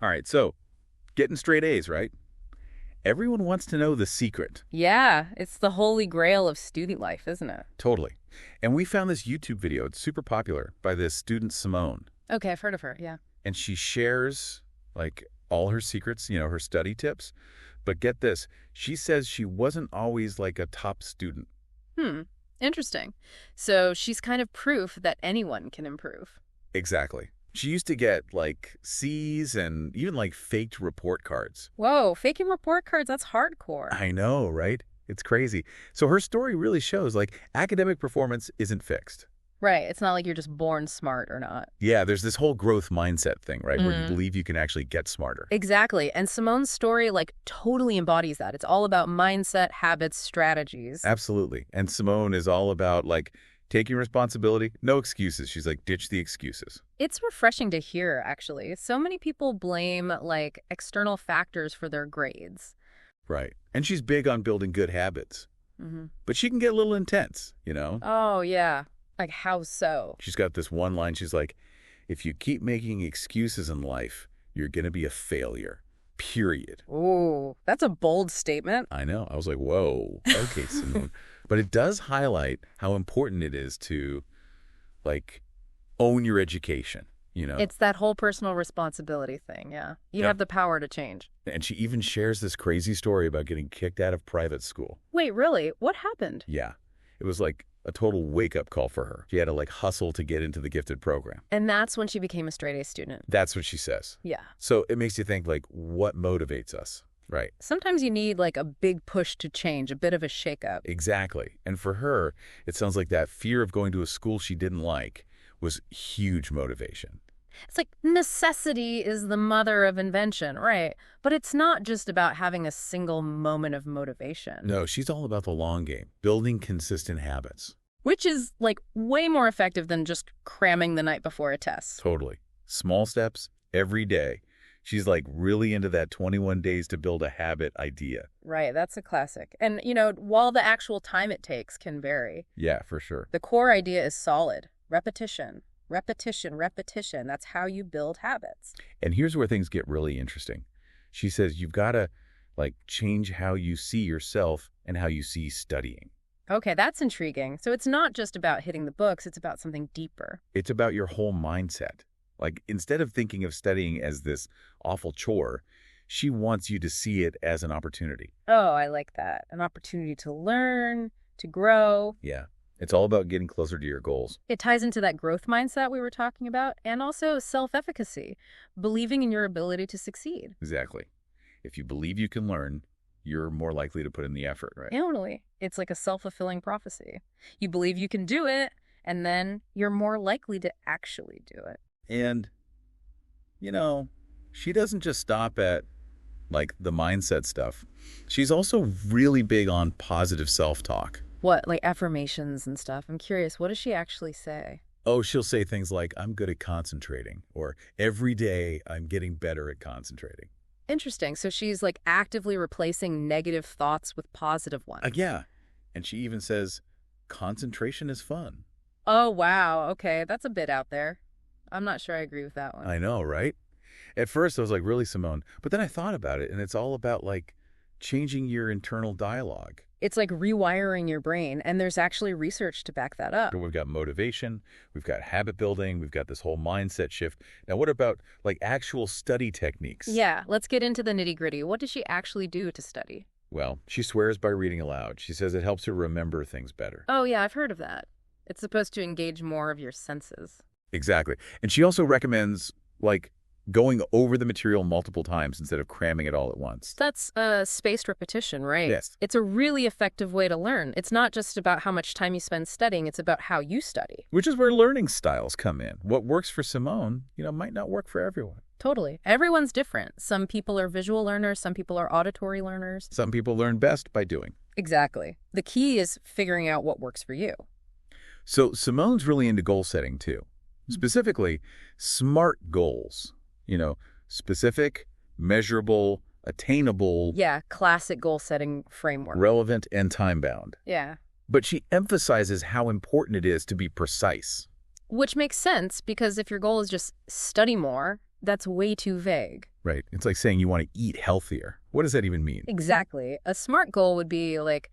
All right, so getting straight A's, right? Everyone wants to know the secret. Yeah, it's the holy grail of student life, isn't it? Totally. And we found this YouTube video, it's super popular, by this student Simone. Okay, I've heard of her, yeah. And she shares, like, all her secrets, her study tips. But get this, she says she wasn't always, like, a top student. Hmm, interesting. So she's kind of proof that anyone can improve. Exactly. She used to get, like, C's and even, like, faked report cards. Whoa, faking report cards, that's hardcore. I know, right? It's crazy. So her story really shows, like, academic performance isn't fixed. Right, it's not like you're just born smart or not. Yeah, there's this whole growth mindset thing, right? Where you believe you can actually get smarter. Exactly, and Simone's story, like, totally embodies that. It's all about mindset, habits, strategies. Absolutely. And Simone is all about, like, taking responsibility, no excuses. She's like, ditch the excuses. It's refreshing to hear, actually. So many people blame, like, external factors for their grades. Right. And she's big on building good habits. Mm-hmm. But she can get a little intense, Oh, yeah. Like, how so? She's got this one line. She's like, if you keep making excuses in life, you're going to be a failure. Period. Ooh, that's a bold statement. I know. I was like, whoa. Okay, Simone. But it does highlight how important it is to, like, own your education, It's that whole personal responsibility thing, yeah. You have the power to change. And she even shares this crazy story about getting kicked out of private school. Wait, really? What happened? Yeah. It was like a total wake-up call for her. She had to, like, hustle to get into the gifted program. And that's when she became a straight A student. That's what she says. Yeah. So it makes you think, like, what motivates us, right? Sometimes you need, like, a big push to change, a bit of a shakeup. Exactly. And for her, it sounds like that fear of going to a school she didn't like was huge motivation. It's like necessity is the mother of invention, right? But it's not just about having a single moment of motivation. No, she's all about the long game, building consistent habits. Which is, like, way more effective than just cramming the night before a test. Totally. Small steps every day. She's, like, really into that 21 days to build a habit idea. Right, that's a classic. And, while the actual time it takes can vary, Yeah, for sure. the core idea is solid. Repetition. Repetition, repetition. That's how you build habits. And here's where things get really interesting. She says you've got to, like, change how you see yourself and how you see studying. Okay, that's intriguing. So it's not just about hitting the books, it's about something deeper. It's about your whole mindset. Like, instead of thinking of studying as this awful chore, she wants you to see it as an opportunity. Oh, I like that. An opportunity to learn, to grow. Yeah. It's all about getting closer to your goals. It ties into that growth mindset we were talking about, and also self-efficacy, believing in your ability to succeed. Exactly. If you believe you can learn, you're more likely to put in the effort, right? Totally. It's like a self-fulfilling prophecy. You believe you can do it, and then you're more likely to actually do it. And, she doesn't just stop at, like, the mindset stuff. She's also really big on positive self-talk. What, like affirmations and stuff? I'm curious, what does she actually say? Oh, she'll say things like, I'm good at concentrating, or every day I'm getting better at concentrating. Interesting. So she's, like, actively replacing negative thoughts with positive ones. Yeah. And she even says, concentration is fun. Oh, wow. Okay, that's a bit out there. I'm not sure I agree with that one. I know, right? At first, I was like, really, Simone? But then I thought about it, and it's all about, like, changing your internal dialogue. It's like rewiring your brain, and there's actually research to back that up. We've got motivation, we've got habit building, we've got this whole mindset shift. Now, what about, like, actual study techniques? Yeah, let's get into the nitty-gritty. What does she actually do to study? Well, she swears by reading aloud. She says it helps her remember things better. Oh, yeah, I've heard of that. It's supposed to engage more of your senses. Exactly. And she also recommends, like, going over the material multiple times instead of cramming it all at once. That's spaced repetition, right? Yes. It's a really effective way to learn. It's not just about how much time you spend studying, it's about how you study. Which is where learning styles come in. What works for Simone, might not work for everyone. Totally. Everyone's different. Some people are visual learners, some people are auditory learners. Some people learn best by doing. Exactly. The key is figuring out what works for you. So Simone's really into goal setting too. Specifically, SMART goals. Specific, measurable, attainable. Yeah, classic goal-setting framework. Relevant, and time-bound. Yeah. But she emphasizes how important it is to be precise. Which makes sense, because if your goal is just study more, That's way too vague. Right. It's like saying you want to eat healthier. What does that even mean? Exactly. A SMART goal would be like,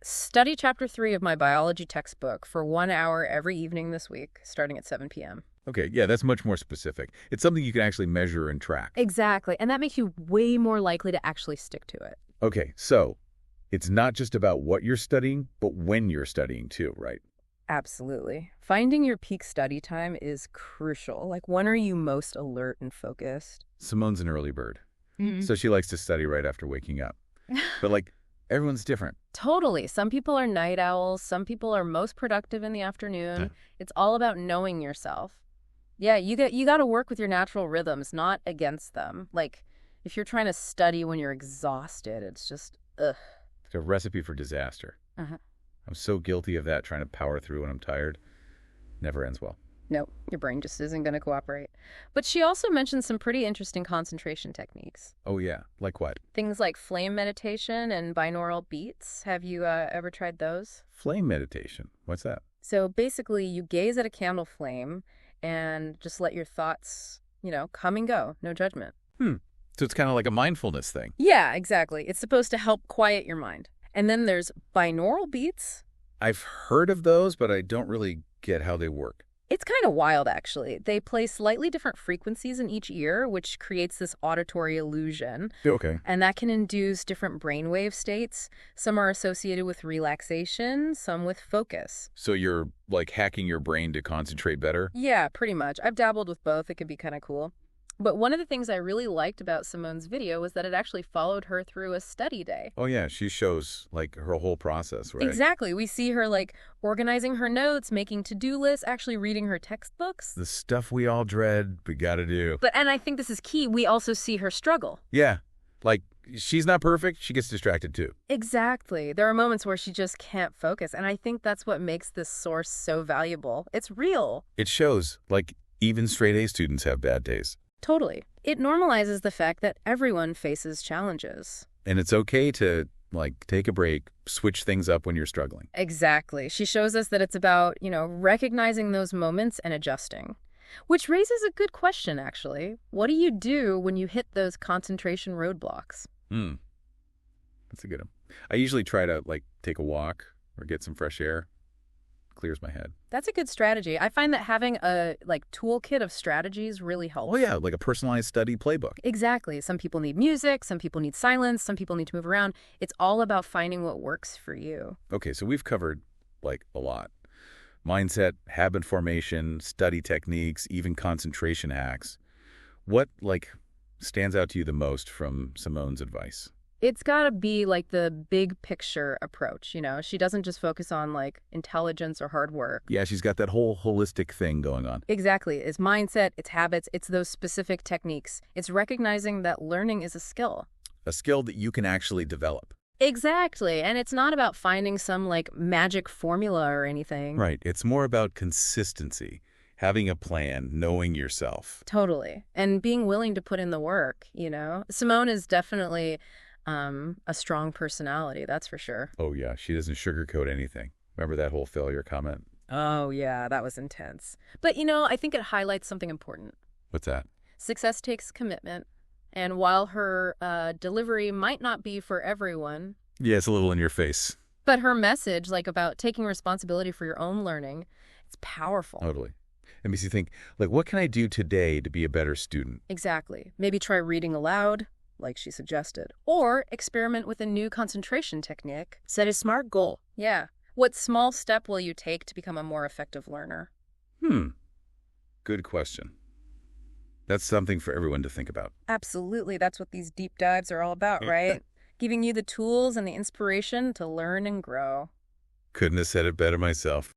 study chapter 3 of my biology textbook for 1 hour every evening this week, starting at 7 p.m. Okay, yeah, that's much more specific. It's something you can actually measure and track. Exactly. And that makes you way more likely to actually stick to it. Okay, so it's not just about what you're studying, but when you're studying too, right? Absolutely. Finding your peak study time is crucial. Like, when are you most alert and focused? Simone's an early bird, Mhm. so she likes to study right after waking up. But, like, everyone's different. Totally. Some people are night owls. Some people are most productive in the afternoon. It's all about knowing yourself. Yeah, you got to work with your natural rhythms, not against them. Like, if you're trying to study when you're exhausted, it's just, ugh. It's a recipe for disaster. Uh-huh. I'm so guilty of that, trying to power through when I'm tired. Never ends well. No, your brain just isn't going to cooperate. But she also mentioned some pretty interesting concentration techniques. Oh, yeah. Like what? Things like flame meditation and binaural beats. Have you ever tried those? Flame meditation. What's that? So basically, you gaze at a candle flame and just let your thoughts, come and go. No judgment. So it's kind of like a mindfulness thing. Yeah, exactly. It's supposed to help quiet your mind. And then there's binaural beats. I've heard of those, but I don't really get how they work. It's kind of wild, actually. They play slightly different frequencies in each ear, which creates this auditory illusion. Okay. And that can induce different brainwave states. Some are associated with relaxation, some with focus. So you're like hacking your brain to concentrate better? Yeah, pretty much. I've dabbled with both. It could be kind of cool. But one of the things I really liked about Simone's video was that it actually followed her through a study day. Oh, yeah. She shows like her whole process, right? Exactly. We see her like organizing her notes, making to-do lists, actually reading her textbooks. The stuff we all dread, we gotta do. And I think this is key. We also see her struggle. Yeah. Like, she's not perfect. She gets distracted too. Exactly. There are moments where she just can't focus. And I think that's what makes this source so valuable. It's real. It shows, like, even straight A students have bad days. Totally. It normalizes the fact that everyone faces challenges. And it's okay to, like, take a break, switch things up when you're struggling. Exactly. She shows us that it's about, recognizing those moments and adjusting. Which raises a good question, actually. What do you do when you hit those concentration roadblocks? That's a good one. I usually try to, like, take a walk or get some fresh air. Clears my head. That's a good strategy. I find that having a toolkit of strategies really helps. Oh, yeah, like a personalized study playbook. Exactly. Some people need music, some people need silence, some people need to move around. It's all about finding what works for you. Okay, so we've covered, like, a lot. Mindset, habit formation, study techniques, even concentration hacks. What, like, stands out to you the most from Simone's advice? It's got to be like the big picture approach, She doesn't just focus on intelligence or hard work. Yeah, she's got that whole holistic thing going on. Exactly. It's mindset, it's habits, it's those specific techniques. It's recognizing that learning is a skill. A skill that you can actually develop. Exactly. And it's not about finding some magic formula or anything. Right. It's more about consistency, having a plan, knowing yourself. Totally. And being willing to put in the work, Simone is definitely a strong personality, that's for sure. Oh, yeah. She doesn't sugarcoat anything. Remember that whole failure comment? Oh, yeah, that was intense. But, I think it highlights something important. What's that? Success takes commitment. And while her delivery might not be for everyone... Yeah, it's a little in your face. But her message, about taking responsibility for your own learning, it's powerful. Totally. It makes you think, what can I do today to be a better student? Exactly. Maybe try reading aloud, like she suggested. Or experiment with a new concentration technique. Set a SMART goal. Yeah. What small step will you take to become a more effective learner? Good question. That's something for everyone to think about. Absolutely. That's what these deep dives are all about, right? Giving you the tools and the inspiration to learn and grow. Couldn't have said it better myself.